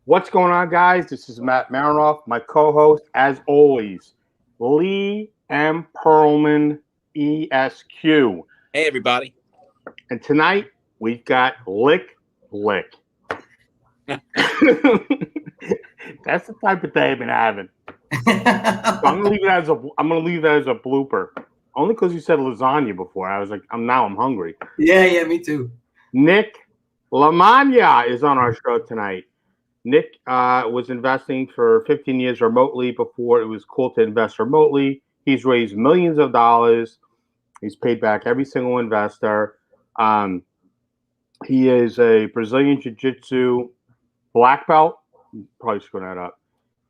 What's going on, guys? This is Matt Marinoff, my co-host, as always, Lee M. Perlman, ESQ. Hey, everybody. And tonight, we've got Lick. That's the type of day I've been having. So I'm gonna leave that as a blooper. Only because you said lasagna before. I was like, I'm hungry. Yeah, me too. Nick Lamagna is on our show tonight. Nick was investing for 15 years remotely before it was cool to invest remotely. He's raised millions of dollars. He's paid back every single investor. He is a Brazilian Jiu-Jitsu black belt. Probably screwing that up.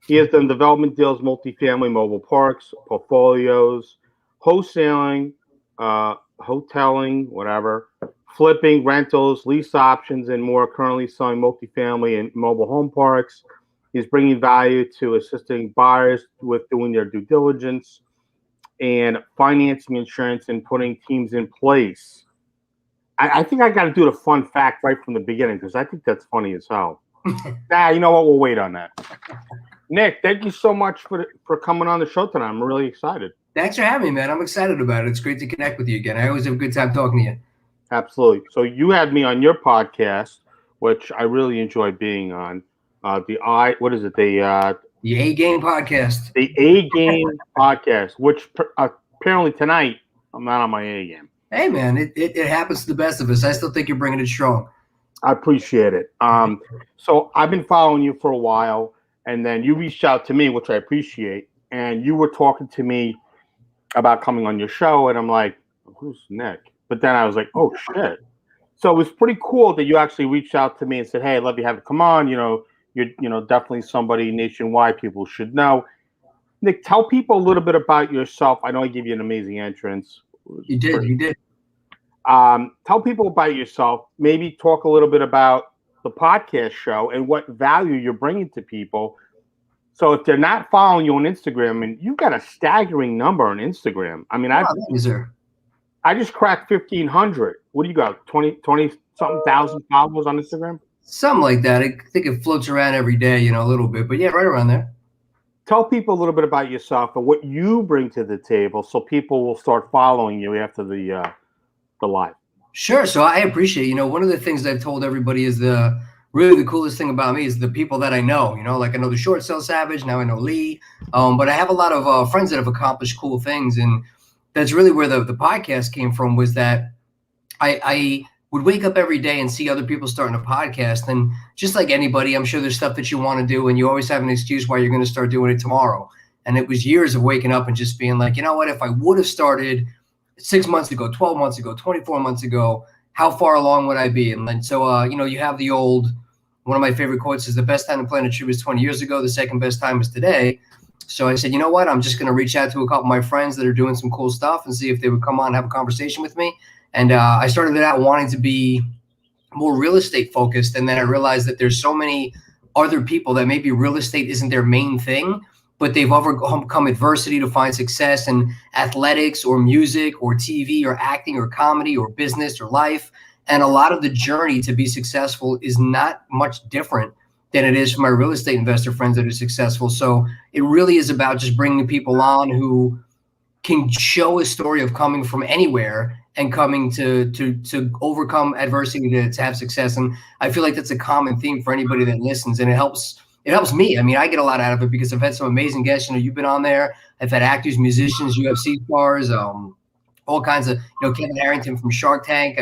He has done development deals, multifamily, mobile parks, portfolios, wholesaling, hoteling, whatever, flipping, rentals, lease options, and more. Currently selling multifamily and mobile home parks. He's bringing value to assisting buyers with doing their due diligence and financing, insurance, and putting teams in place. I think I got to do the fun fact right from the beginning because I think that's funny as hell. You know what? We'll wait on that. Nick, thank you so much for coming on the show tonight. I'm really excited. Thanks for having me, man. I'm excited about it. It's great to connect with you again. I always have a good time talking to you. Absolutely. So you had me on your podcast, which I really enjoy being on. The A Game podcast. The A Game podcast, which apparently tonight I'm not on my A game. Hey, man, it happens to the best of us. I still think you're bringing it strong. I appreciate it. So I've been following you for a while, and then you reached out to me, which I appreciate, and you were talking to me about coming on your show, and I'm like, who's Nick? But then I was like, oh, shit. So it was pretty cool that you actually reached out to me and said, hey, I'd love to have you come on. You're definitely somebody nationwide people should know. Nick, tell people a little bit about yourself. I know I gave you an amazing entrance. You did. Tell people about yourself. Maybe talk a little bit about the podcast show and what value you're bringing to people. So if they're not following you on Instagram, and you've got a staggering number on Instagram. I mean, I just cracked 1,500. What do you got? 20 something thousand followers on Instagram? Something like that. I think it floats around every day, a little bit. But yeah, right around there. Tell people a little bit about yourself and what you bring to the table so people will start following you after the live. Sure. So I appreciate, one of the things I've told everybody is really the coolest thing about me is the people that I know, like I know the Short Sale Savage, now I know Lee, but I have a lot of friends that have accomplished cool things. And that's really where the podcast came from, was that I would wake up every day and see other people starting a podcast. And just like anybody, I'm sure there's stuff that you want to do and you always have an excuse why you're going to start doing it tomorrow. And it was years of waking up and just being like, you know what, if I would have started 6 months ago, 12 months ago, 24 months ago, how far along would I be? And then, so, you have the old, one of my favorite quotes is the best time to plant a tree was 20 years ago. The second best time is today. So I said, you know what, I'm just going to reach out to a couple of my friends that are doing some cool stuff and see if they would come on and have a conversation with me. And I started it out wanting to be more real estate focused. And then I realized that there's so many other people that maybe real estate isn't their main thing, but they've overcome adversity to find success in athletics or music or TV or acting or comedy or business or life. And a lot of the journey to be successful is not much different than it is for my real estate investor friends that are successful. So it really is about just bringing people on who can show a story of coming from anywhere and coming to overcome adversity to have success. And I feel like that's a common theme for anybody that listens, and it helps me. I mean, I get a lot out of it because I've had some amazing guests. You've been on there. I've had actors, musicians, UFC stars, all kinds of, Kevin Harrington from Shark Tank.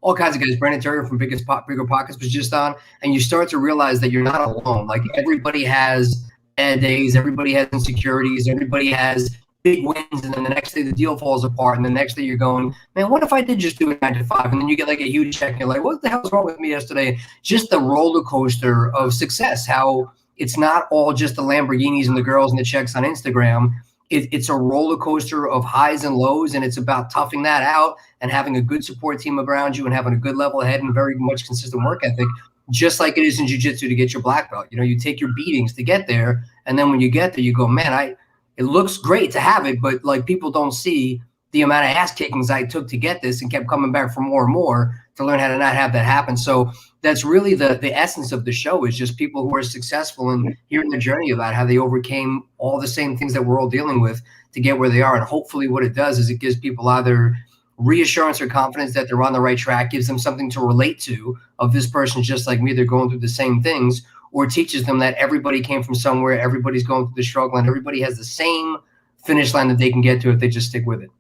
All kinds of guys. Brandon Turner from Bigger Pockets was just on. And you start to realize that you're not alone. Like, everybody has bad days. Everybody has insecurities. Everybody has big wins, and then the next day the deal falls apart, and the next day you're going, man, what if I did just do a 9 to 5? And then you get like a huge check, and you're like, what the hell's wrong with me yesterday? Just the roller coaster of success, how it's not all just the Lamborghinis and the girls and the checks on Instagram. It's a roller coaster of highs and lows, and it's about toughing that out and having a good support team around you and having a good level head and very much consistent work ethic, just like it is in jiu-jitsu to get your black belt. You take your beatings to get there, and then when you get there, you go, man, it looks great to have it, but like people don't see the amount of ass kickings I took to get this and kept coming back for more and more to learn how to not have that happen. So that's really the essence of the show, is just people who are successful and hearing their journey about how they overcame all the same things that we're all dealing with to get where they are. And hopefully what it does is it gives people either reassurance or confidence that they're on the right track, gives them something to relate to, of this person's just like me, they're going through the same things, or teaches them that everybody came from somewhere, everybody's going through the struggle, and everybody has the same finish line that they can get to if they just stick with it.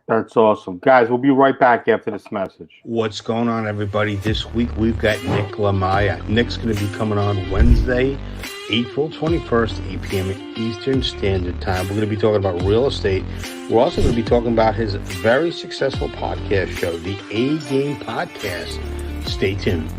That's awesome. Guys, we'll be right back after this message. What's going on, everybody? This week we've got Nick Lamagna. Nick's going to be coming on Wednesday, April 21st, 8 p.m. Eastern Standard Time. We're going to be talking about real estate. We're also going to be talking about his very successful podcast show, the A-Game Podcast. Stay tuned.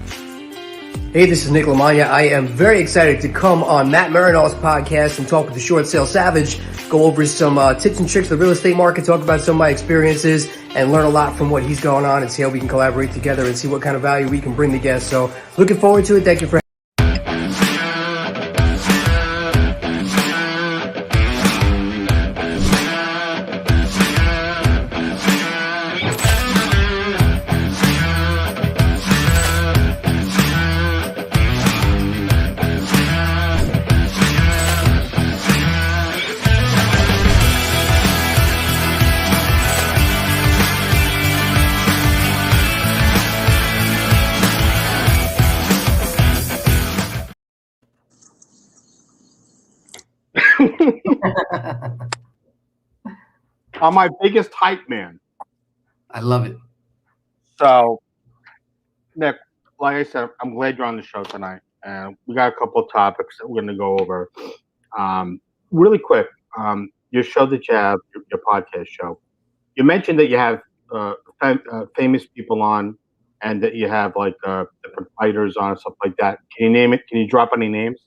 Hey, this is Nick Lamagna. I am very excited to come on Matt Marinoff's podcast and talk with the Short Sale Savage, go over some tips and tricks of the real estate market, talk about some of my experiences, and learn a lot from what he's going on and see how we can collaborate together and see what kind of value we can bring to guests. So looking forward to it. Thank you for I'm my biggest hype man. I love it. So, Nick, like I said, I'm glad you're on the show tonight. And we got a couple of topics that we're going to go over. Really quick, your show that you have, your podcast show, you mentioned that you have famous people on and that you have like different fighters on and stuff like that. Can you name it? Can you drop any names?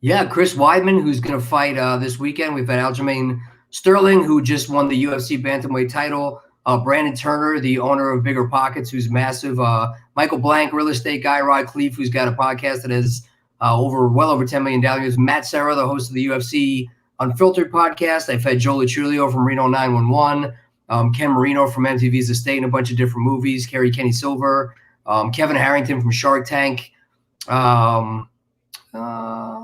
Yeah, Chris Weidman, who's going to fight this weekend. We've had Aljamain Sterling, who just won the UFC bantamweight title. Brandon Turner, the owner of Bigger Pockets, who's massive. Michael Blank, real estate guy. Rod Cleef, who's got a podcast that has well over 10 million downloads. Matt Serra, the host of the UFC Unfiltered podcast. I've had Joe Luchulio from Reno 911. Ken Marino from MTV's Estate and a bunch of different movies. Kenny Silver. Kevin Harrington from Shark Tank.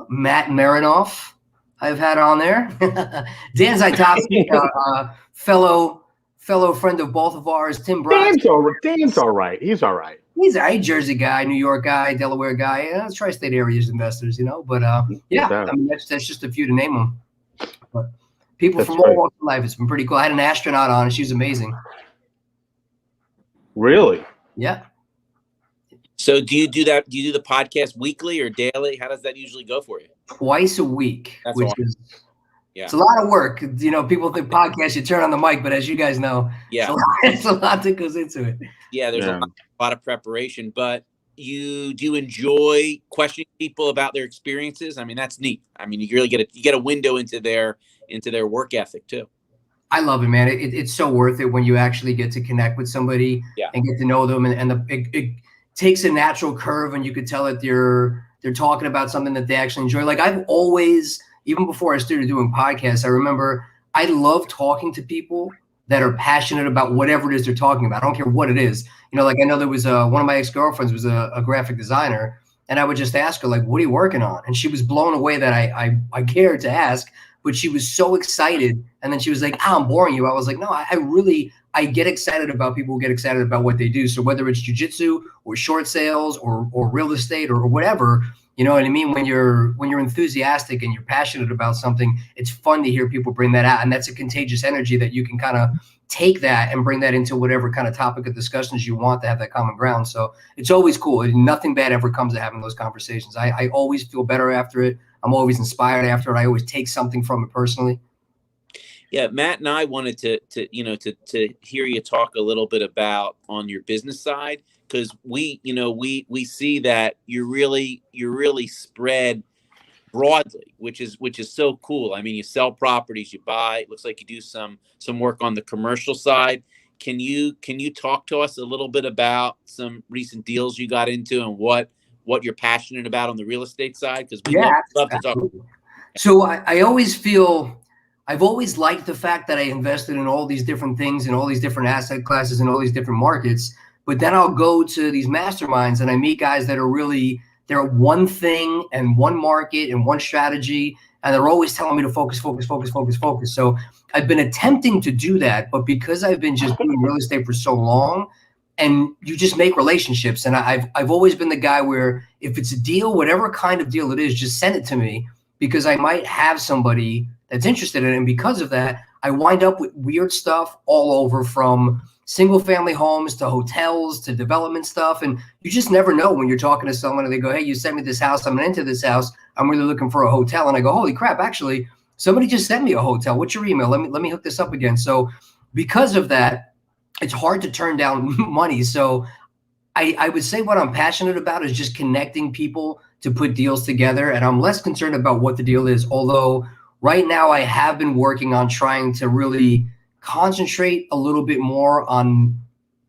Matt Marinoff I've had on there. Dan Zajtowski, fellow friend of both of ours. Tim Brown. Dan's all right. He's all right. He's a Jersey guy, New York guy, Delaware guy. Tri-state areas investors, But yeah, I mean that's just a few to name them. But people from all walks of life. It's been pretty cool. I had an astronaut on, and she was amazing. Really? Yeah. So do you do that? Do you do the podcast weekly or daily? How does that usually go for you? Twice a week, That's which awesome. is Yeah. It's a lot of work. People think podcast, you turn on the mic, but as you guys know, it's a lot that goes into it. Yeah, there's a lot of preparation, but you do enjoy questioning people about their experiences. I mean, that's neat. I mean, you really get a window into their work ethic too. I love it, man. It's so worth it when you actually get to connect with somebody and get to know them, and it takes a natural curve, and you could tell that they're talking about something that they actually enjoy. Like I've always, even before I started doing podcasts, I remember I love talking to people that are passionate about whatever it is they're talking about. I don't care what it is. Like I know there was one of my ex-girlfriends was a graphic designer, and I would just ask her, like, what are you working on? And she was blown away that I cared to ask, but she was so excited. And then she was like, I'm boring you. I was like, no, I get excited about people who get excited about what they do. So whether it's jujitsu or short sales or real estate or whatever, you know what I mean? When you're enthusiastic and you're passionate about something, it's fun to hear people bring that out. And that's a contagious energy that you can kind of take that and bring that into whatever kind of topic of discussions you want to have that common ground. So it's always cool. Nothing bad ever comes of having those conversations. I always feel better after it. I'm always inspired after it. I always take something from it personally. Yeah, Matt and I wanted to hear you talk a little bit about on your business side, because we see that you're really spread broadly, which is so cool. I mean, you sell properties, you buy. It looks like you do some work on the commercial side. Can you talk to us a little bit about some recent deals you got into and what you're passionate about on the real estate side? Because we love to talk. So I always feel I've always liked the fact that I invested in all these different things and all these different asset classes and all these different markets, But then I'll go to these masterminds and I meet guys that are really, they're one thing and one market and one strategy. And they're always telling me to focus, focus, focus, focus, focus. So I've been attempting to do that, but because I've been just doing real estate for so long, and you just make relationships. And I've always been the guy where if it's a deal, whatever kind of deal it is, just send it to me, because I might have somebody that's interested in it. And because of that, I wind up with weird stuff all over, from single family homes to hotels to development stuff. And you just never know when you're talking to someone and they go, hey, you sent me this house. I'm into this house. I'm really looking for a hotel. And I go, holy crap, actually, somebody just sent me a hotel. What's your email? Let me hook this up again. So because of that, it's hard to turn down money. So I would say what I'm passionate about is just connecting people to put deals together. And I'm less concerned about what the deal is. Although right now I have been working on trying to really concentrate a little bit more on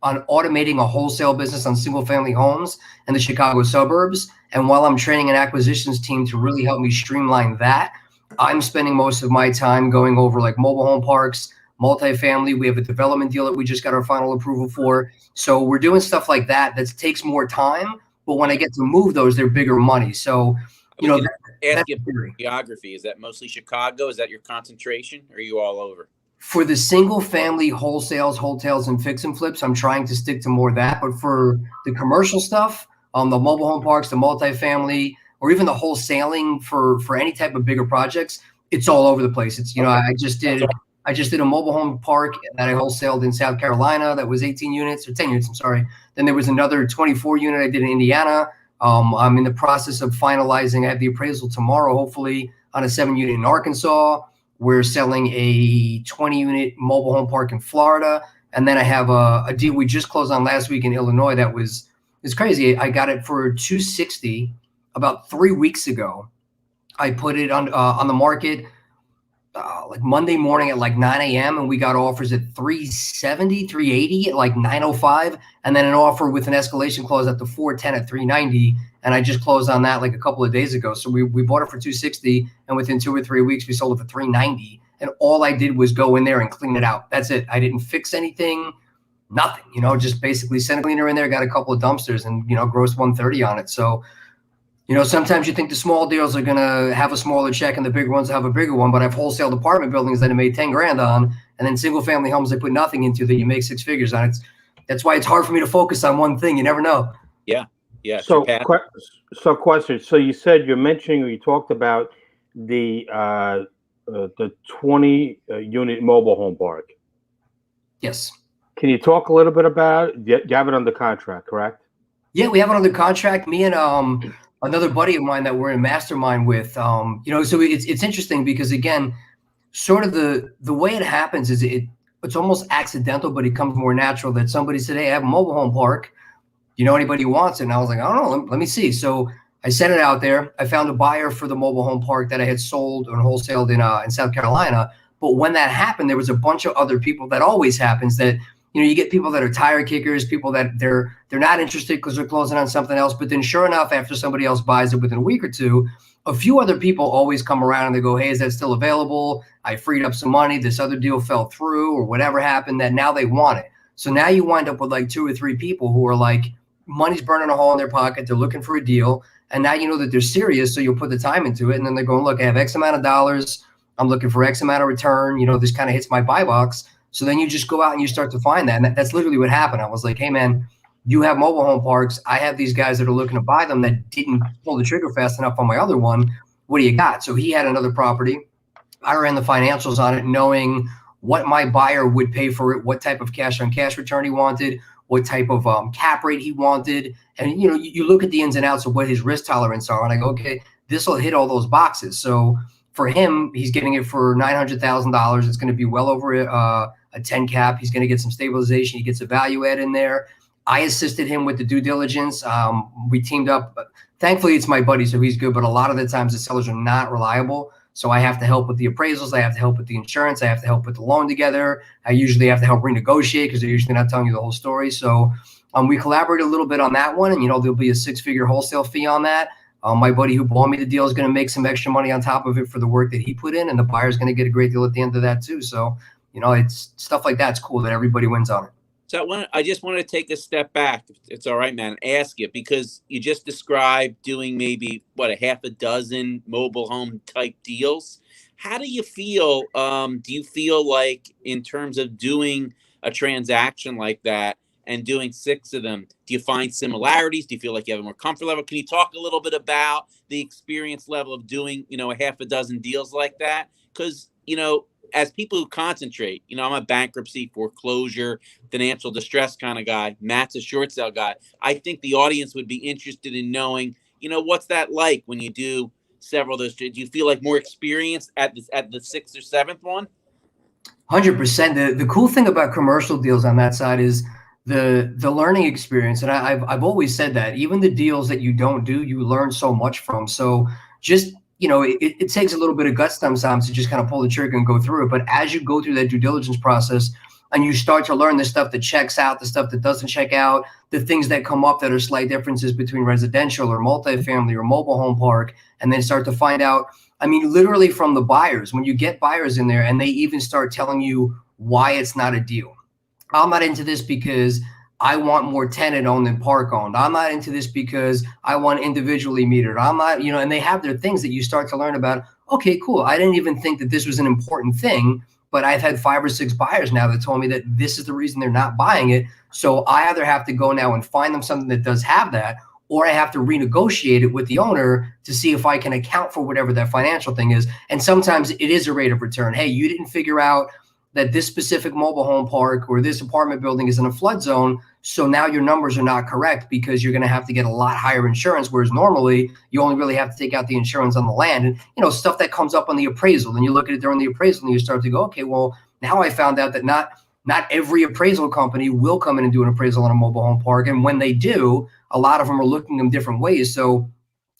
automating a wholesale business on single family homes in the Chicago suburbs. And while I'm training an acquisitions team to really help me streamline that, I'm spending most of my time going over like mobile home parks, multifamily. We have a development deal that we just got our final approval for. So we're doing stuff like that takes more time. But when I get to move those, they're bigger money. So, you know, ask you geography. Is that mostly Chicago? Is that your concentration? Or are you all over? For the single family wholesales, hotels, and fix and flips, I'm trying to stick to more of that. But for the commercial stuff, the mobile home parks, the multifamily, or even the wholesaling for any type of bigger projects, it's all over the place. It's, you know, I just did a mobile home park that I wholesaled in South Carolina that was 18 units or 10 units. I'm sorry. Then there was another 24 unit I did in Indiana. I'm in the process of finalizing. I have the appraisal tomorrow, hopefully, on a 7 unit in Arkansas. We're selling a 20 unit mobile home park in Florida. And then I have a deal we just closed on last week in Illinois that it's crazy. I got it for $260 about 3 weeks ago. I put it on the market like Monday morning at like 9 a.m. and we got offers at 370, 380 at like 9:05, and then an offer with an escalation clause at the 410 at 390. And I just closed on that like a couple of days ago. So we bought it for 260, and within 2 or 3 weeks we sold it for 390. And all I did was go in there and clean it out. That's it. I didn't fix anything, nothing. You know, just basically sent a cleaner in there, got a couple of dumpsters, and grossed 130 on it. So, sometimes you think the small deals are going to have a smaller check and the bigger ones have a bigger one, but I've wholesaled apartment buildings that I made 10 grand on, and then single family homes I put nothing into that you make 6 figures on. That's why it's hard for me to focus on one thing. You never know. Yeah. So question. So you said you talked about the 20 unit mobile home park. Yes. Can you talk a little bit about it? You have it under contract, correct? Yeah, we have it under contract. Me and another buddy of mine that we're in a mastermind with, so it's interesting because, again, sort of the way it happens is it's almost accidental, but it comes more natural that somebody said, hey, I have a mobile home park. You know anybody who wants it? And I was like, I don't know. Let me see. So I sent it out there. I found a buyer for the mobile home park that I had sold and wholesaled in South Carolina. But when that happened, there was a bunch of other people. That always happens, that you get people that are tire kickers, people that they're not interested because they're closing on something else. But then sure enough, after somebody else buys it within a week or two, a few other people always come around and they go, hey, is that still available? I freed up some money. This other deal fell through or whatever happened, that now they want it. So now you wind up with like 2 or 3 people who are like, money's burning a hole in their pocket. They're looking for a deal. And now you know that they're serious. So you'll put the time into it. And then they're going, look, I have X amount of dollars. I'm looking for X amount of return. This kind of hits my buy box. So then you just go out and you start to find that. And that's literally what happened. I was like, hey, man, you have mobile home parks. I have these guys that are looking to buy them that didn't pull the trigger fast enough on my other one. What do you got? So he had another property. I ran the financials on it, knowing what my buyer would pay for it, what type of cash on cash return he wanted, what type of cap rate he wanted. And, you look at the ins and outs of what his risk tolerance are. And I go, okay, this will hit all those boxes. So for him, he's getting it for $900,000. It's going to be well over a 10 cap. He's going to get some stabilization. He gets a value add in there. I assisted him with the due diligence. We teamed up. Thankfully, it's my buddy, so he's good. But a lot of the times the sellers are not reliable. So I have to help with the appraisals. I have to help with the insurance. I have to help put the loan together. I usually have to help renegotiate because they're usually not telling you the whole story. So we collaborate a little bit on that one. And, there'll be a 6-figure wholesale fee on that. My buddy who bought me the deal is going to make some extra money on top of it for the work that he put in. And the buyer's going to get a great deal at the end of that too. So, it's stuff like that. It's cool that everybody wins on it. So I just want to take a step back. If it's all right, man, and ask you, because you just described doing maybe what, a half a dozen mobile home type deals. How do you feel? Do you feel like, in terms of doing a transaction like that and doing 6 of them, do you find similarities? Do you feel like you have a more comfort level? Can you talk a little bit about the experience level of doing, a half a dozen deals like that? Because, as people who concentrate, I'm a bankruptcy, foreclosure, financial distress kind of guy. Matt's a short sale guy. I think the audience would be interested in knowing, what's that like when you do several of those? Do you feel like more experienced at the 6th or 7th one? 100%. The cool thing about commercial deals on that side is the learning experience, and I've always said that even the deals that you don't do, you learn so much from. So just it takes a little bit of guts sometimes to just kind of pull the trigger and go through it. But as you go through that due diligence process and you start to learn the stuff that checks out, the stuff that doesn't check out, the things that come up that are slight differences between residential or multifamily or mobile home park, and then start to find out, I mean, literally from the buyers, when you get buyers in there and they even start telling you why it's not a deal. I'm not into this because I want more tenant owned than park owned. I'm not into this because I want individually metered. I'm not, and they have their things that you start to learn about. Okay, cool. I didn't even think that this was an important thing, but I've had 5 or 6 buyers now that told me that this is the reason they're not buying it. So I either have to go now and find them something that does have that, or I have to renegotiate it with the owner to see if I can account for whatever that financial thing is. And sometimes it is a rate of return. Hey, you didn't figure out that this specific mobile home park or this apartment building is in a flood zone. So now your numbers are not correct because you're going to have to get a lot higher insurance, whereas normally you only really have to take out the insurance on the land. And, stuff that comes up on the appraisal. And you look at it during the appraisal and you start to go, okay, well, now I found out that not every appraisal company will come in and do an appraisal on a mobile home park. And when they do, a lot of them are looking them different ways. So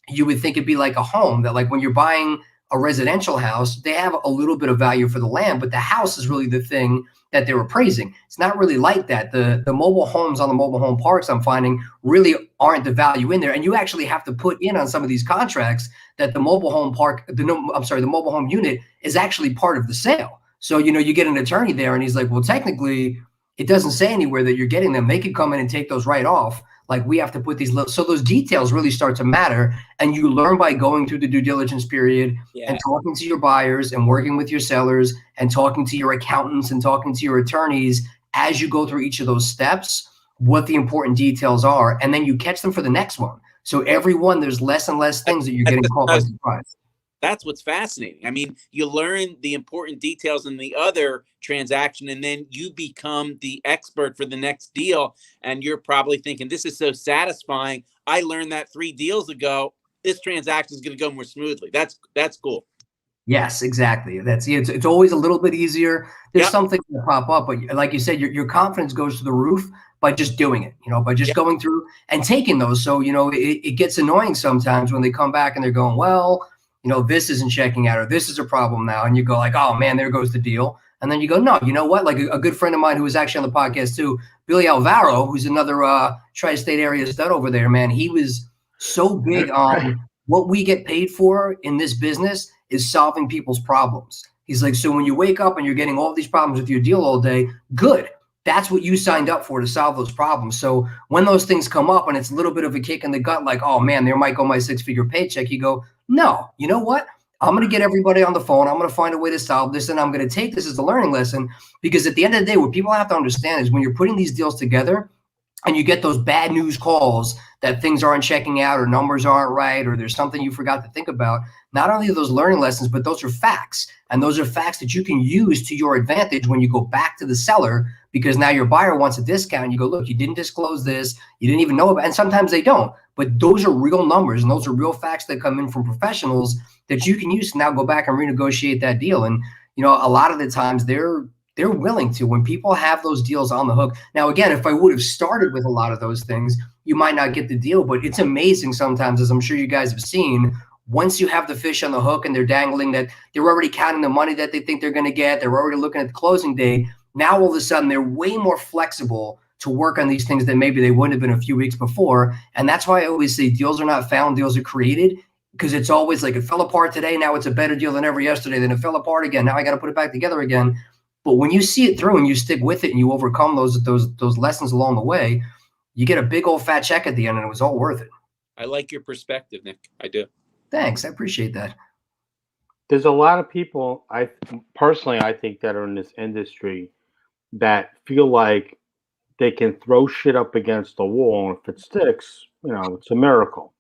you would think it'd be like a home, that like when you're buying a residential house, they have a little bit of value for the land, but the house is really the thing that they're appraising. It's not really like that. The mobile homes on the mobile home parks, I'm finding, really aren't the value in there. And you actually have to put in on some of these contracts that the mobile home park, the mobile home unit is actually part of the sale. So, you get an attorney there and he's like, well, technically it doesn't say anywhere that you're getting them. They could come in and take those right off. Like we have to put these so those details really start to matter, and you learn by going through the due diligence period and talking to your buyers and working with your sellers and talking to your accountants and talking to your attorneys as you go through each of those steps, what the important details are, and then you catch them for the next one. So every one, there's less and less things that you're getting caught by surprise. That's what's fascinating. I mean, you learn the important details in the other transaction, and then you become the expert for the next deal. And you're probably thinking, this is so satisfying. I learned that 3 deals ago. This transaction is going to go more smoothly. That's cool. Yes, exactly. It's always a little bit easier. There's something that pop up, but like you said, your confidence goes to the roof by just doing it, by just going through and taking those. So, it gets annoying sometimes when they come back and they're going, well, this isn't checking out, or this is a problem now. And you go like, oh man, there goes the deal. And then you go, no, you know what? Like a good friend of mine who was actually on the podcast too, Billy Alvaro, who's another tri-state area stud over there, man. He was so big on what we get paid for in this business is solving people's problems. He's like, so when you wake up and you're getting all these problems with your deal all day, good. That's what you signed up for, to solve those problems. So when those things come up and it's a little bit of a kick in the gut, like, oh man, there might go my 6-figure paycheck, you go, no, you know what? I'm going to get everybody on the phone. I'm going to find a way to solve this, and I'm going to take this as a learning lesson, because at the end of the day, what people have to understand is when you're putting these deals together and you get those bad news calls that things aren't checking out or numbers aren't right or there's something you forgot to think about, not only are those learning lessons, but those are facts. And those are facts that you can use to your advantage when you go back to the seller, because now your buyer wants a discount. And you go, look, you didn't disclose this. You didn't even know about it. And sometimes they don't. But those are real numbers, and those are real facts that come in from professionals that you can use to now go back and renegotiate that deal. And, a lot of the times they're willing to, when people have those deals on the hook. Now, again, if I would have started with a lot of those things, you might not get the deal. But it's amazing sometimes, as I'm sure you guys have seen, once you have the fish on the hook and they're dangling, that they're already counting the money that they think they're going to get. They're already looking at the closing date. Now, all of a sudden, they're way more flexible to work on these things than maybe they wouldn't have been a few weeks before. And that's why I always say deals are not found, deals are created, because it's always like, it fell apart today. Now it's a better deal than ever yesterday. Then it fell apart again. Now I got to put it back together again. But when you see it through and you stick with it and you overcome those lessons along the way, you get a big old fat check at the end, and it was all worth it. I like your perspective, Nick. I do. Thanks. I appreciate that. There's a lot of people, I think, that are in this industry that feel like they can throw shit up against the wall, and if it sticks, it's a miracle.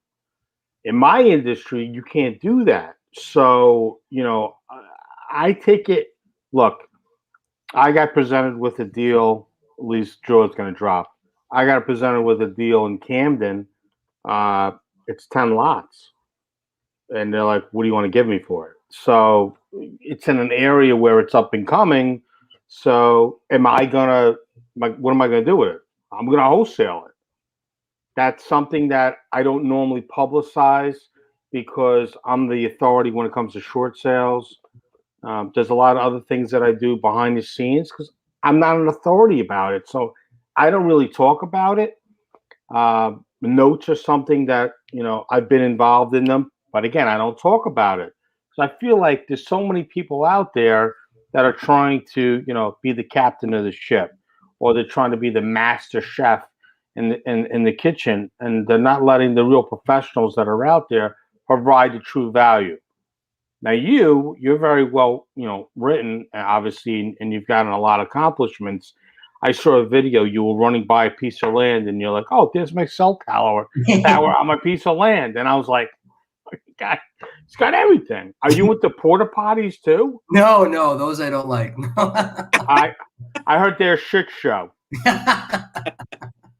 In my industry, you can't do that. So, I take it. Look, I got presented with a deal. At least Joe's going to drop. I got presented with a deal in Camden. It's 10 lots, and they're like, "What do you want to give me for it?" So it's in an area where it's up and coming. So what am I gonna do with it? I'm gonna wholesale it. That's something that I don't normally publicize because I'm the authority when it comes to short sales. There's a lot of other things that I do behind the scenes because I'm not an authority about it. So I don't really talk about it. Notes are something that, I've been involved in them. But again, I don't talk about it. So I feel like there's so many people out there that are trying to, be the captain of the ship, or they're trying to be the master chef in the kitchen, and they're not letting the real professionals that are out there provide the true value. Now you're very well, written, obviously, and you've gotten a lot of accomplishments. I saw a video. You were running by a piece of land, and you're like, "Oh, there's my cell tower on my piece of land," and I was like, God, it's got everything. Are you with the porta potties too? No, those I don't like. I heard they're a shit show.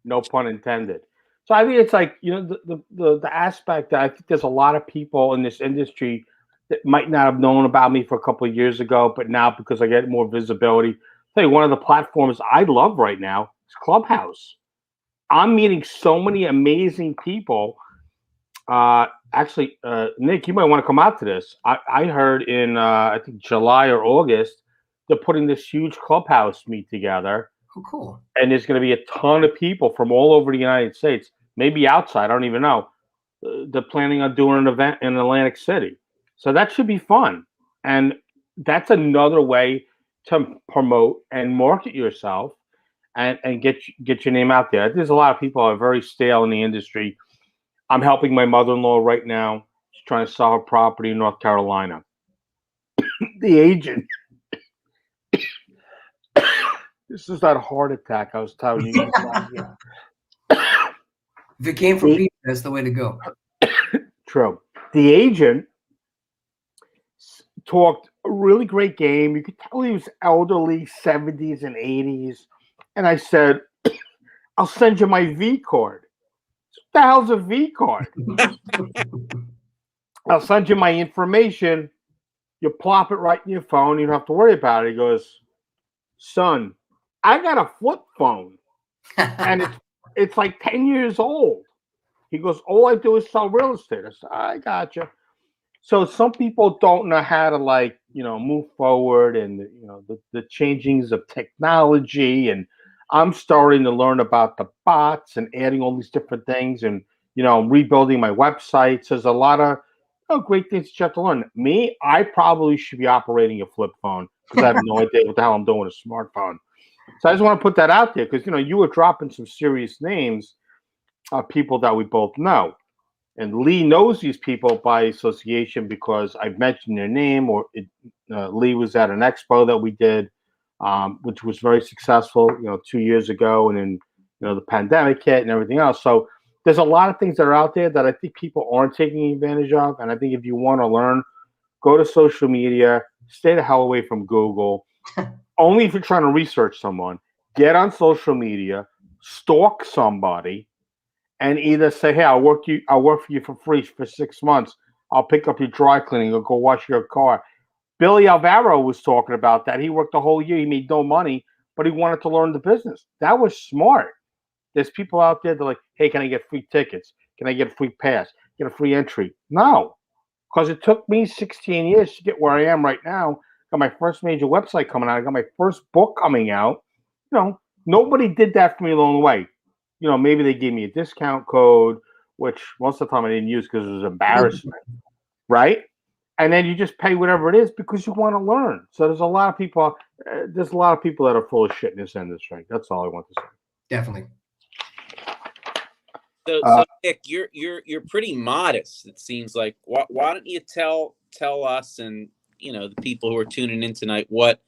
No pun intended. So I think it's like, the aspect that I think there's a lot of people in this industry that might not have known about me for a couple of years ago, but now because I get more visibility. I'll tell you, one of the platforms I love right now is Clubhouse. I'm meeting so many amazing people. Actually, Nick, you might want to come out to this. I heard in I think July or August, they're putting this huge Clubhouse meet together. Oh, cool. And there's going to be a ton of people from all over the United States, maybe outside. I don't even know. They're planning on doing an event in Atlantic City. So that should be fun. And that's another way to promote and market yourself and get your name out there. There's a lot of people who are very stale in the industry. I'm helping my mother-in-law right now. She's trying to sell her property in North Carolina. The agent. This is that heart attack I was telling you. If it came from people, that's the way to go. True. The agent talked a really great game. You could tell he was elderly, 70s and 80s. And I said, "I'll send you my V card." What the hell's a V card? "I'll send you my information. You plop it right in your phone. You don't have to worry about it." He goes, "Son, I got a flip phone, and it's like 10 years old." He goes, "All I do is sell real estate." I said, "I gotcha." So some people don't know how to move forward, and the changings of technology, and I'm starting to learn about the bots and adding all these different things, and rebuilding my websites. There's a lot of great things that you have to learn. Me, I probably should be operating a flip phone because I have no idea what the hell I'm doing with a smartphone. So I just want to put that out there because you were dropping some serious names of people that we both know. And Lee knows these people by association because I've mentioned their name, or Lee was at an expo that we did, which was very successful, 2 years ago, and then the pandemic hit and everything else. So there's a lot of things that are out there that I think people aren't taking advantage of. And I think if you want to learn, go to social media, stay the hell away from Google. Only if you're trying to research someone, get on social media, stalk somebody, and either say, "Hey, I'll work for you for free for 6 months. I'll pick up your dry cleaning or go wash your car." Billy Alvaro was talking about that. He worked the whole year. He made no money, but he wanted to learn the business. That was smart. There's people out there that are like, "Hey, can I get free tickets? Can I get a free pass? Get a free entry?" No, because it took me 16 years to get where I am right now. Got my first major website coming out. I got my first book coming out. Nobody did that for me along the way. Maybe they gave me a discount code, which most of the time I didn't use because it was embarrassment, right? and then you just pay whatever it is because you want to learn. So there's a lot of people. There's a lot of people that are full of shit in this industry. That's all I want to say. Definitely. So Nick, you're pretty modest. It seems like. Why don't you tell us and the people who are tuning in tonight what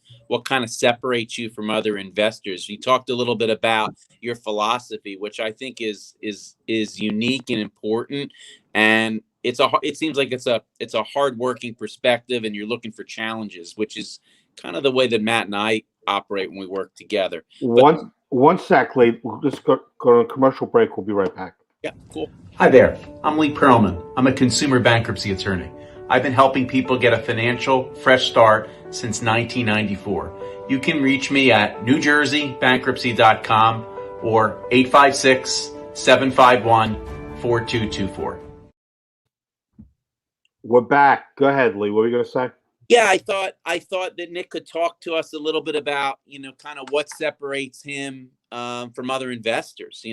kind of separates you from other investors? You talked a little bit about your philosophy, which I think is unique and important, and it seems like it's a hardworking perspective, and you're looking for challenges, which is kind of the way that Matt and I operate when we work together. One sec, Lee. We'll just go to a commercial break. We'll be right back. Yeah, cool. Hi there, I'm Lee Perlman. I'm a consumer bankruptcy attorney. I've been helping people get a financial fresh start since 1994. You can reach me at newjerseybankruptcy.com or 856-751-4224. We're back. Go ahead, Lee. What were you going to say? Yeah, I thought that Nick could talk to us a little bit about, kind of what separates him from other investors,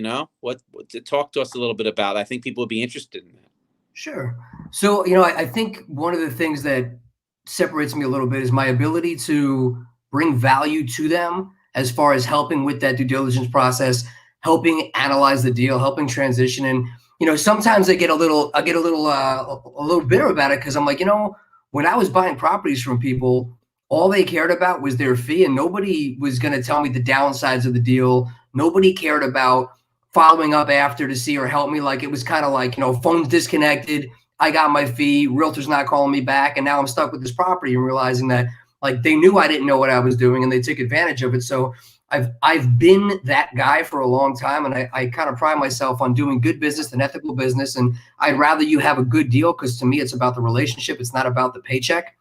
what to talk to us a little bit about. I think people would be interested in that. Sure. So, I think one of the things that separates me a little bit is my ability to bring value to them as far as helping with that due diligence process, helping analyze the deal, helping transition. And, sometimes I get a little bitter about it because I'm like, when I was buying properties from people, all they cared about was their fee, and nobody was going to tell me the downsides of the deal. Nobody cared about following up after to see or help me. Like, it was kind of like, phone's disconnected. I got my fee. Realtor's not calling me back. And now I'm stuck with this property and realizing that, like, they knew I didn't know what I was doing and they took advantage of it. So I've been that guy for a long time, and I kind of pride myself on doing good business and ethical business. And I'd rather you have a good deal, because to me, it's about the relationship. It's not about the paycheck.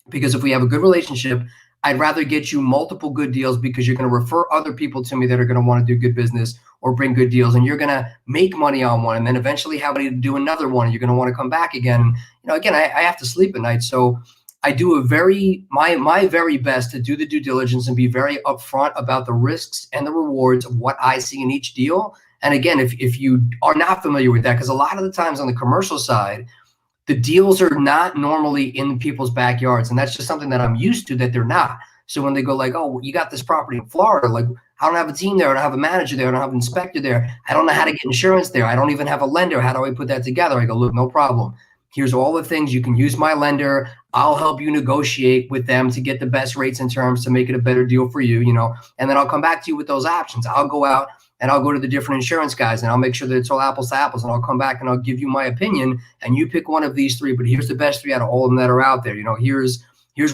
Because if we have a good relationship, I'd rather get you multiple good deals, because you're going to refer other people to me that are going to want to do good business or bring good deals, and you're going to make money on one, and then eventually have to do another one, and you're going to want to come back again. And, again, I have to sleep at night. So I do my very best to do the due diligence and be very upfront about the risks and the rewards of what I see in each deal. And again, if you are not familiar with that, because a lot of the times on the commercial side, the deals are not normally in people's backyards. And that's just something that I'm used to, that they're not. So when they go like, oh, you got this property in Florida, like, I don't have a team there. I don't have a manager there. I don't have an inspector there. I don't know how to get insurance there. I don't even have a lender. How do I put that together? I go, look, no problem. Here's all the things. You can use my lender. I'll help you negotiate with them to get the best rates and terms to make it a better deal for you, and then I'll come back to you with those options. I'll go out and I'll go to the different insurance guys, and I'll make sure that it's all apples to apples, and I'll come back and I'll give you my opinion, and you pick one of these three, but here's the best three out of all of them that are out there. Here's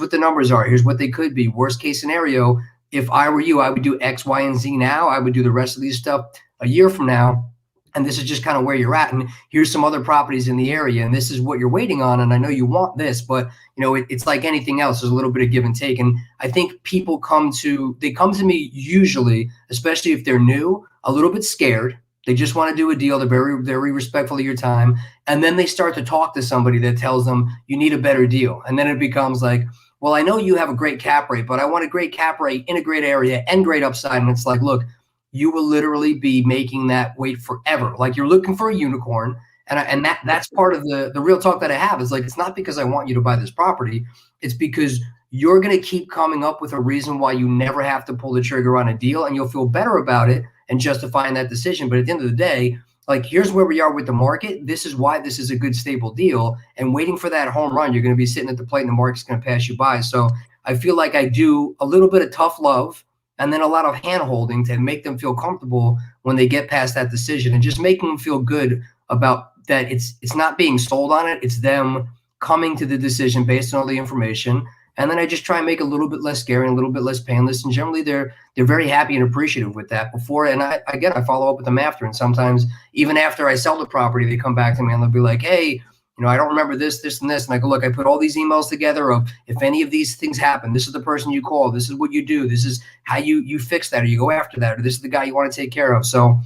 what the numbers are. Here's what they could be. Worst case scenario, if I were you, I would do X, Y, and Z now. I would do the rest of these stuff a year from now. And this is just kind of where you're at. And here's some other properties in the area, and this is what you're waiting on. And I know you want this, but it's like anything else. There's a little bit of give and take. And I think people come to me usually, especially if they're new, a little bit scared. They just want to do a deal. They're very, very respectful of your time. And then they start to talk to somebody that tells them you need a better deal. And then it becomes like, well, I know you have a great cap rate, but I want a great cap rate in a great area and great upside. And it's like, look, you will literally be making that wait forever. Like, you're looking for a unicorn. And that's part of the real talk that I have, is like, it's not because I want you to buy this property. It's because you're going to keep coming up with a reason why you never have to pull the trigger on a deal, and you'll feel better about it and justifying that decision. But at the end of the day, like, here's where we are with the market. This is why this is a good, stable deal. And waiting for that home run, you're going to be sitting at the plate and the market's going to pass you by. So I feel like I do a little bit of tough love and then a lot of hand holding to make them feel comfortable when they get past that decision, and just making them feel good about that. It's not being sold on it. It's them coming to the decision based on all the information. And then I just try and make it a little bit less scary and a little bit less painless. And generally they're very happy and appreciative with that before. And I follow up with them after. And sometimes even after I sell the property, they come back to me and they'll be like, hey, I don't remember this, this, and this. And I go, look, I put all these emails together of, if any of these things happen, this is the person you call. This is what you do. This is how you fix that, or you go after that, or this is the guy you want to take care of. So,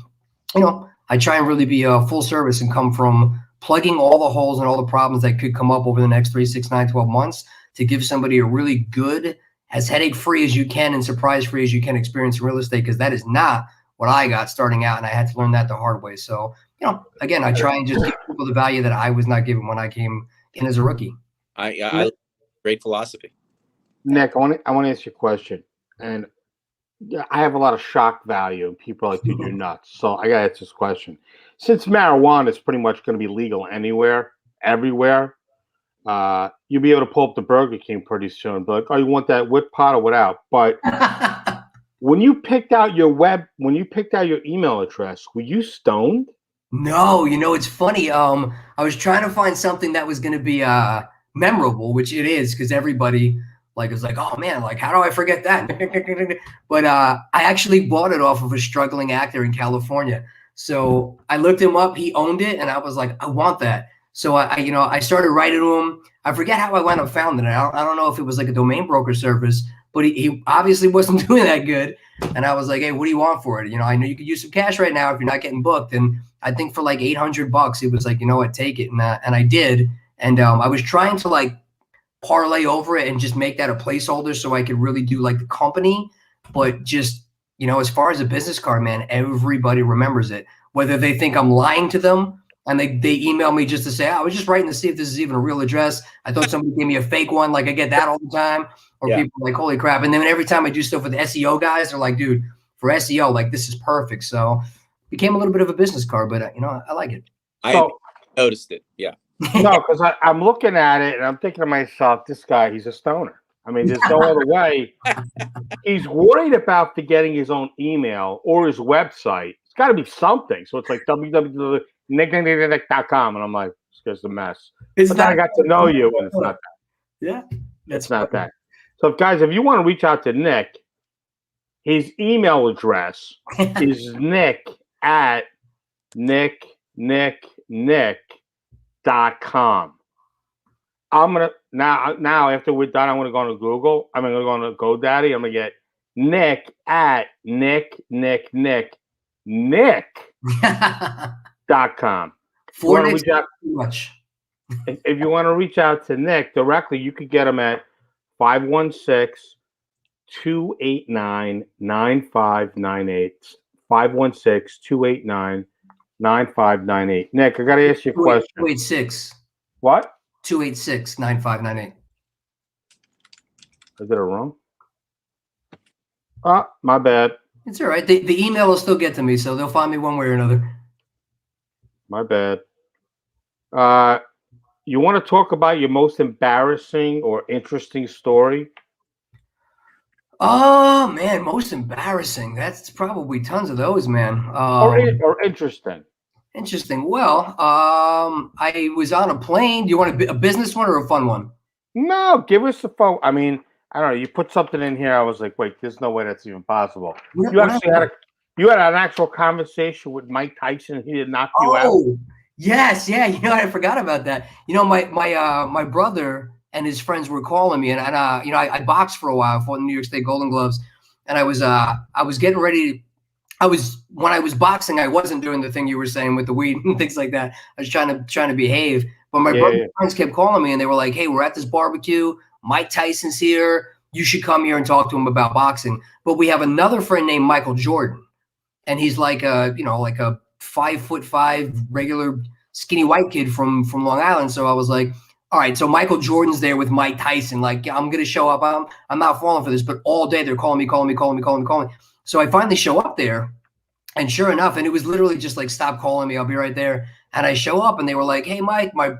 I try and really be full service and come from plugging all the holes and all the problems that could come up over the next 3, 6, 9, 12 months to give somebody a really good, as headache-free as you can and surprise-free as you can experience in real estate, because that is not what I got starting out, and I had to learn that the hard way. So, again, I try and just give people the value that I was not given when I came in as a rookie. I great philosophy. Nick, I want to ask you a question, and yeah, I have a lot of shock value, and people are like, dude, you're nuts. So I gotta ask this question: since marijuana is pretty much going to be legal anywhere, everywhere, you'll be able to pull up the Burger King pretty soon. Be like, oh, you want that with pot or without? But when you picked out your email address, were you stoned? No, it's funny. I was trying to find something that was going to be memorable, which it is, because everybody is like, oh man, like how do I forget that? But I actually bought it off of a struggling actor in California. So I looked him up. He owned it, and I was like, I want that. So I started writing to him. I forget how I went and found it. I don't know if it was like a domain broker service, but he obviously wasn't doing that good. And I was like, hey, what do you want for it? I know you could use some cash right now if you're not getting booked. And I think for like $800, it was like, you know what, take it. And I did. And I was trying to like parlay over it and just make that a placeholder so I could really do like the company. But just, as far as a business card, man, everybody remembers it, whether they think I'm lying to them. And they email me just to say, I was just writing to see if this is even a real address. I thought somebody gave me a fake one. Like I get that all the time. Or people are like, holy crap. And then every time I do stuff with the SEO guys, they're like, dude, for SEO, like this is perfect. So it became a little bit of a business card, but I like it. I noticed it. Yeah. No, because I'm looking at it and I'm thinking to myself, this guy, he's a stoner. I mean, there's no other way. He's worried about forgetting his own email or his website. It's got to be something. So it's like www.nick.com. And I'm like, this guy's a mess. But then I got to know you, and it's not that. Yeah. It's not that. So, guys, if you want to reach out to Nick, his email address is nick@nick.com. I'm gonna now after we're done, I'm gonna go to Google. I'm gonna go on to GoDaddy. I'm gonna get nick.com. If you want to reach out to Nick directly, you could get him at 516-289-9598. 516-289-9598. Nick, I got to ask you a question. 286. What? 286-9598. Is it wrong? Oh, my bad. It's all right. The email will still get to me, so they'll find me one way or another. My bad. You want to talk about your most embarrassing or interesting story? Oh man, most embarrassing. That's probably tons of those, man. Or interesting. Interesting. Well, I was on a plane. Do you want a business one or a fun one? No, give us the phone. I mean, I don't know. You put something in here. I was like, wait, there's no way that's even possible. You had an actual conversation with Mike Tyson. He did knock you out. Oh, yes, yeah. I forgot about that. My brother and his friends were calling me, and I boxed for a while. I fought in New York State Golden Gloves, and I was getting ready. When I was boxing, I wasn't doing the thing you were saying with the weed and things like that. I was trying to behave. But my brother's friends kept calling me, and they were like, hey, we're at this barbecue. Mike Tyson's here. You should come here and talk to him about boxing. But we have another friend named Michael Jordan, and he's like a 5'5" regular skinny white kid from Long Island. So I was like, all right, so Michael Jordan's there with Mike Tyson. Like, I'm gonna show up. I'm not falling for this. But all day they're calling me. So I finally show up there, and sure enough, and it was literally just like, stop calling me. I'll be right there. And I show up, and they were like, hey, Mike, my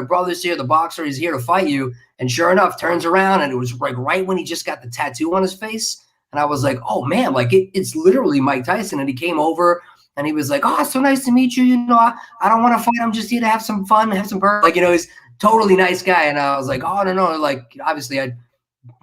brother's here. The boxer is here to fight you. And sure enough, turns around, and it was like right when he just got the tattoo on his face. And I was like, oh man, like it's literally Mike Tyson. And he came over, and he was like, oh, it's so nice to meet you. I don't want to fight. I'm just here to have some fun, have some fun. Like, he's totally nice guy. And I was like, oh, no. Like, obviously I'm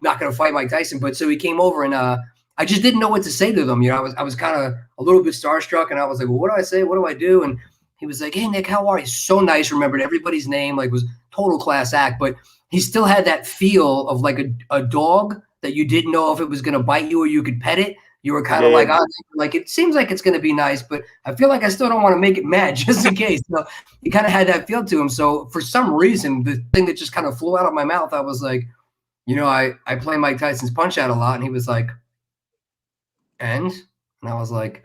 not going to fight Mike Tyson. But so he came over, and I just didn't know what to say to them. I was kind of a little bit starstruck, and I was like, well, what do I say? What do I do? And he was like, hey, Nick, how are you? So nice. Remembered everybody's name, like was total class act. But he still had that feel of like a dog that you didn't know if it was going to bite you or you could pet it. You were kind of like, oh, like it seems like it's going to be nice, but I feel like I still don't want to make it mad just in case. So he kind of had that feel to him. So for some reason, the thing that just kind of flew out of my mouth, I was like, I play Mike Tyson's Punch Out a lot. And he was like, and I was like,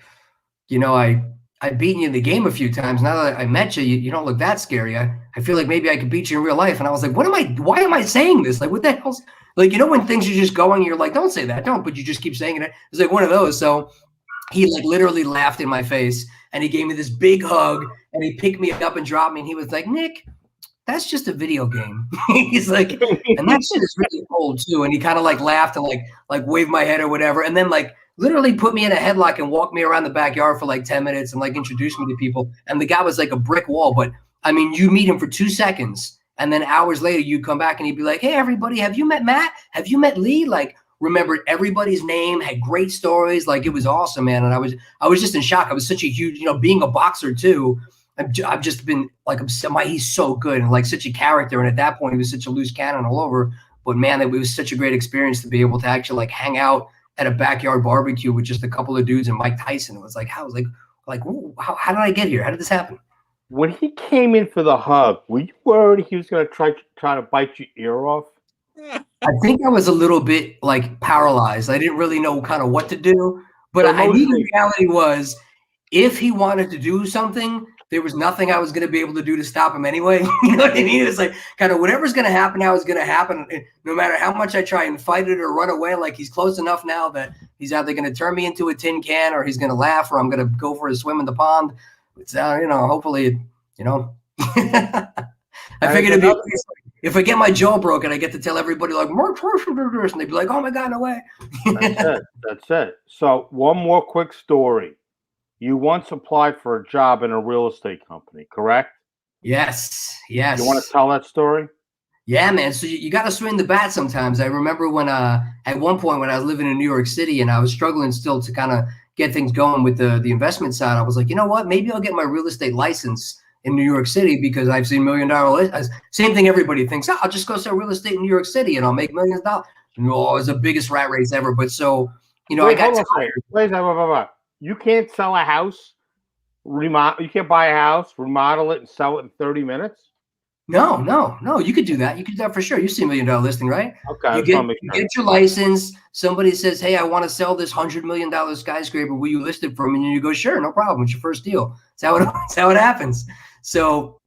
I've beaten you in the game a few times. Now that I met you, you don't look that scary. I I feel like maybe I could beat you in real life. And I was like, why am I saying this? Like, what the hell's like, when things are just going, you're like, don't say that, don't, but you just keep saying it. It's like one of those. So he like literally laughed in my face and he gave me this big hug and he picked me up and dropped me. And he was like, Nick, that's just a video game. He's like, and that shit is really old too. And he kind of like laughed and like waved my head or whatever. And then like literally put me in a headlock and walked me around the backyard for like 10 minutes and like introduced me to people. And the guy was like a brick wall. But I mean, you meet him for 2 seconds and then hours later you come back and he'd be like, hey, everybody, have you met Matt? Have you met Lee? Like, remembered everybody's name, had great stories. Like, it was awesome, man. And I was just in shock. I was such a huge, being a boxer too. I've just been like, he's so good and like such a character. And at that point, he was such a loose cannon all over. But man, it was such a great experience to be able to actually like hang out at a backyard barbecue with just a couple of dudes and Mike Tyson. It was like, how did I get here? How did this happen? When he came in for the hug, were you worried he was going to try to bite your ear off? I think I was a little bit like paralyzed. I didn't really know kind of what to do. But I knew the reality was if he wanted to do something, there was nothing I was going to be able to do to stop him anyway. You know what I mean? It's like kind of whatever's going to happen now is going to happen. No matter how much I try and fight it or run away, like he's close enough now that he's either going to turn me into a tin can or he's going to laugh or I'm going to go for a swim in the pond. It's, hopefully, I figured it'd be if I get my jaw broken, I get to tell everybody like, and they'd be like, oh my God, no way. That's it. So one more quick story. You once applied for a job in a real estate company, correct? Yes. You want to tell that story? Yeah, man. So you got to swing the bat sometimes. I remember when at one point when I was living in New York City and I was struggling still to kind of get things going with the investment side, I was like, you know what? Maybe I'll get my real estate license in New York City because I've seen $1 million. Same thing everybody thinks. I'll just go sell real estate in New York City and I'll make millions of dollars. No, it's the biggest rat race ever. But so, I got tired. You can't sell a house, you can't buy a house, remodel it, and sell it in 30 minutes? No. You could do that. You could do that for sure. You see $1 million listing, right? Okay. You get your license. Somebody says, hey, I want to sell this $100 million skyscraper. Will you list it for me? And you go, sure, no problem. It's your first deal. That's how it happens. So,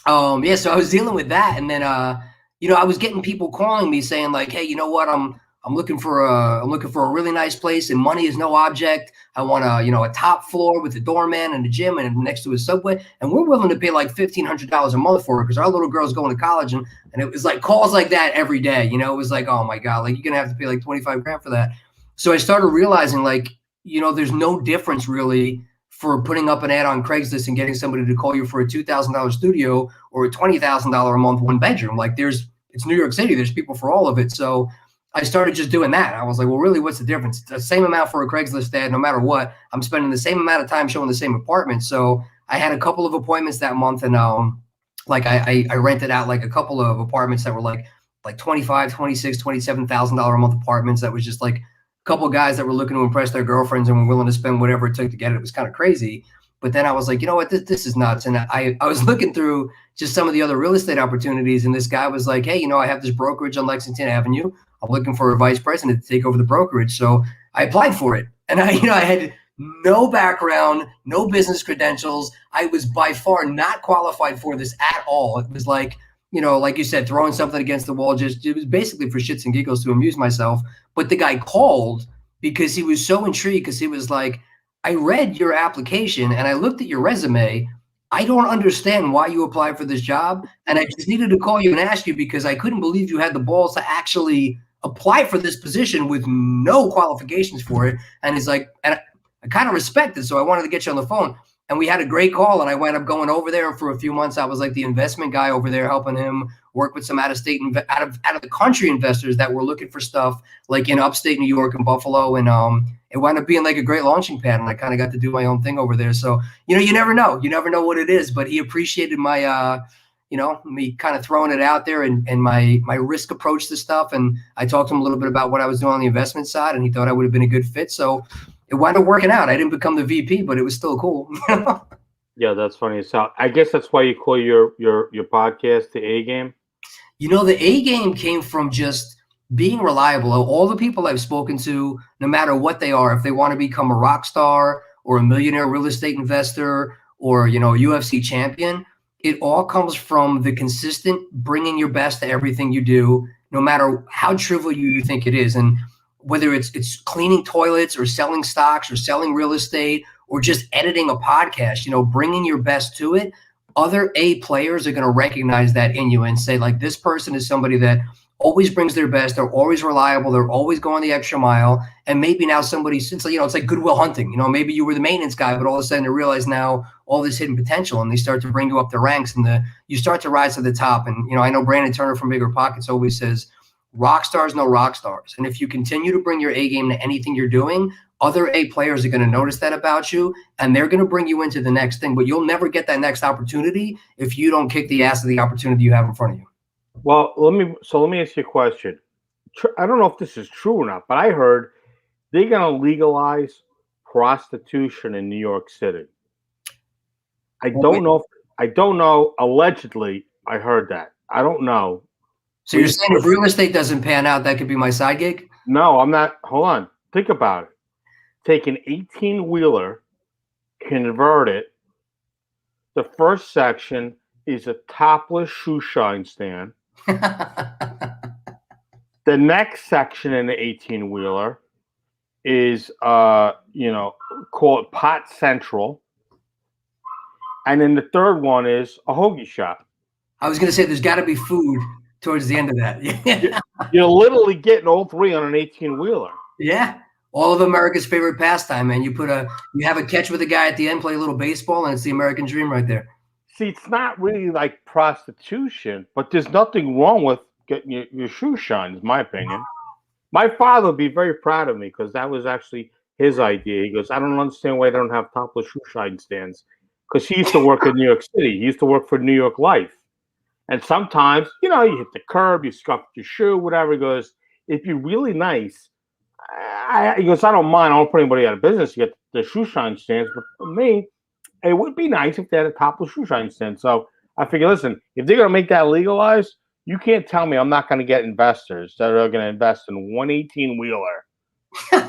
so I was dealing with that. And then, I was getting people calling me saying like, hey, you know what? I'm looking for a really nice place and money is no object. I want a top floor with a doorman and a gym and next to a Subway. And we're willing to pay like $1,500 a month for it because our little girl's going to college. And it was like calls like that every day. It was like, oh my God, like you're going to have to pay like 25 grand for that. So I started realizing like, there's no difference really for putting up an ad on Craigslist and getting somebody to call you for a $2,000 studio or a $20,000 a month, 1 bedroom. Like it's New York City. There's people for all of it. So I started just doing that. I was like, well, really, what's the difference? It's the same amount for a Craigslist ad, no matter what. I'm spending the same amount of time showing the same apartment. So I had a couple of appointments that month, and I rented out like a couple of apartments that were like $25,000, $26,000, $27,000 a month apartments. That was just like a couple of guys that were looking to impress their girlfriends and were willing to spend whatever it took to get it. It was kind of crazy. But then I was like, you know what, this is nuts. And I was looking through just some of the other real estate opportunities, and this guy was like, hey, I have this brokerage on Lexington Avenue. I'm looking for a vice president to take over the brokerage. So I applied for it. And I had no background, no business credentials. I was by far not qualified for this at all. It was like, like you said, throwing something against the wall. It was basically for shits and giggles to amuse myself. But the guy called because he was so intrigued because he was like, I read your application and I looked at your resume. I don't understand why you applied for this job. And I just needed to call you and ask you because I couldn't believe you had the balls to actually apply for this position with no qualifications for it. And he's like, and I kind of respect it. So I wanted to get you on the phone. And we had a great call. And I wound up going over there for a few months. I was like the investment guy over there, helping him work with some out of state, out of the country investors that were looking for stuff like in upstate New York and Buffalo. And it wound up being like a great launching pad. And I kind of got to do my own thing over there. So, you never know. You never know what it is. But he appreciated my, me kind of throwing it out there and my risk approach to stuff. And I talked to him a little bit about what I was doing on the investment side, and he thought I would have been a good fit. So it wound up working out. I didn't become the VP, but it was still cool. Yeah, that's funny. So I guess that's why you call your podcast the A Game. The A Game came from just being reliable. All the people I've spoken to, no matter what they are, if they want to become a rock star or a millionaire real estate investor or, a UFC champion, it all comes from the consistent bringing your best to everything you do, no matter how trivial you think it is. And whether it's cleaning toilets or selling stocks or selling real estate or just editing a podcast, bringing your best to it, other A players are going to recognize that in you and say, like, this person is somebody that always brings their best. They're always reliable. They're always going the extra mile. And maybe now somebody, since, it's like Goodwill Hunting, maybe you were the maintenance guy, but all of a sudden you realize now all this hidden potential, and they start to bring you up the ranks, and you start to rise to the top. And, I know Brandon Turner from Bigger Pockets always says, rock stars know rock stars. And if you continue to bring your A game to anything you're doing, other A players are going to notice that about you, and they're going to bring you into the next thing. But you'll never get that next opportunity if you don't kick the ass of the opportunity you have in front of you. Well, let me ask you a question. I don't know if this is true or not, but I heard they're going to legalize prostitution in New York City. I don't know. Allegedly, I heard that. I don't know. So you're saying if real estate doesn't pan out, that could be my side gig? No, I'm not. Hold on. Think about it. Take an 18-wheeler, convert it. The first section is a topless shoe shine stand. The next section in the 18-wheeler is, call it Pot Central. And then the third one is a hoagie shop. I was going to say there's got to be food towards the end of that. You're literally getting all three on an 18-wheeler. Yeah. All of America's favorite pastime, man. You have a catch with a guy at the end, play a little baseball, and it's the American dream right there. See, it's not really like prostitution, but there's nothing wrong with getting your shoe shined, is my opinion. My father would be very proud of me because that was actually his idea. He goes, I don't understand why they don't have topless shoe shine stands. Because he used to work in New York City. He used to work for New York Life. And sometimes, you hit the curb, you scuff your shoe, whatever. He goes, if you're really nice, he goes, I don't mind. I don't put anybody out of business to get the shoe shine stands. But for me, it would be nice if they had a topless shoe shine stand. So I figure, listen, if they're going to make that legalized, you can't tell me I'm not going to get investors that are going to invest in one 18-wheeler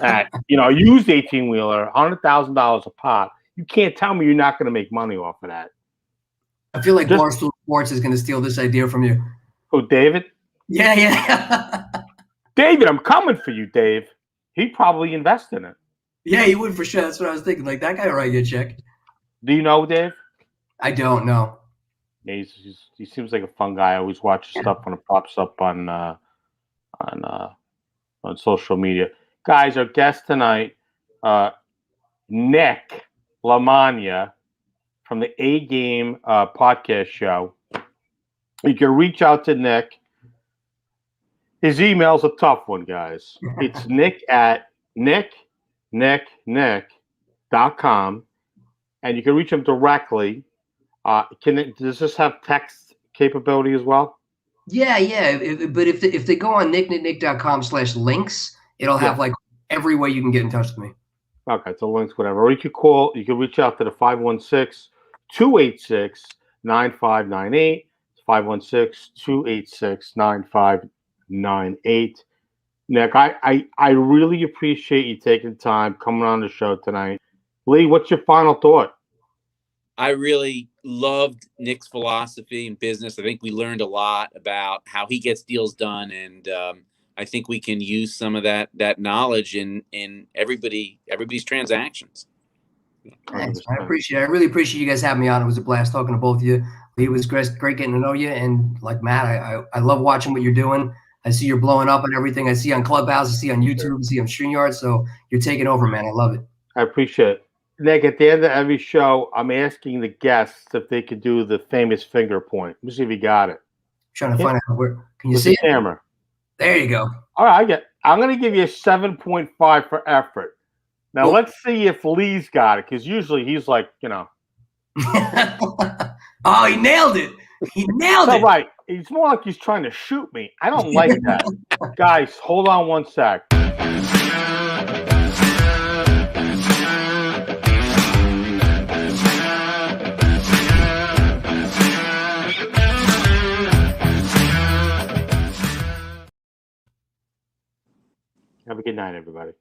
at, used 18-wheeler, $100,000 a pop. You can't tell me you're not going to make money off of that. I feel like Barstool Sports is going to steal this idea from you. Who, David? Yeah. David, I'm coming for you, Dave. He'd probably invest in it. Yeah, he would for sure. That's what I was thinking. Like, that guy will write you a check. Do you know Dave? I don't know. Yeah, he seems like a fun guy. I always watch his stuff when it pops up on social media. Guys, our guest tonight, Nick Lamagna from the A Game podcast show. You can reach out to Nick. His email's a tough one, guys. It's Nick at nick.com, and you can reach him directly. Does this have text capability as well? Yeah. But if they go on nick.com/links, it'll have like every way you can get in touch with me. Okay, so links, whatever. Or you can reach out to the 516-286-9598. 516-286-9598. Nick, I really appreciate you taking the time coming on the show tonight. Lee, what's your final thought? I really loved Nick's philosophy in business. I think we learned a lot about how he gets deals done, and I think we can use some of that knowledge in everybody's transactions. Thanks. I really appreciate you guys having me on. It was a blast talking to both of you. It was great getting to know you. And like Matt, I love watching what you're doing. I see you're blowing up and everything. I see on Clubhouse, I see on YouTube, I see on StreamYard. So you're taking over, man. I love it. I appreciate it. Nick, at the end of every show, I'm asking the guests if they could do the famous finger point. Let me see if you got it. Trying to find out where. Can you see it? Camera. There you go. All right, I'm going to give you a 7.5 for effort. Now, let's see if Lee's got it, because usually he's like, Oh, he nailed it. He nailed it. Right. It's more like he's trying to shoot me. I don't like that. Guys, hold on one sec. Have a good night, everybody.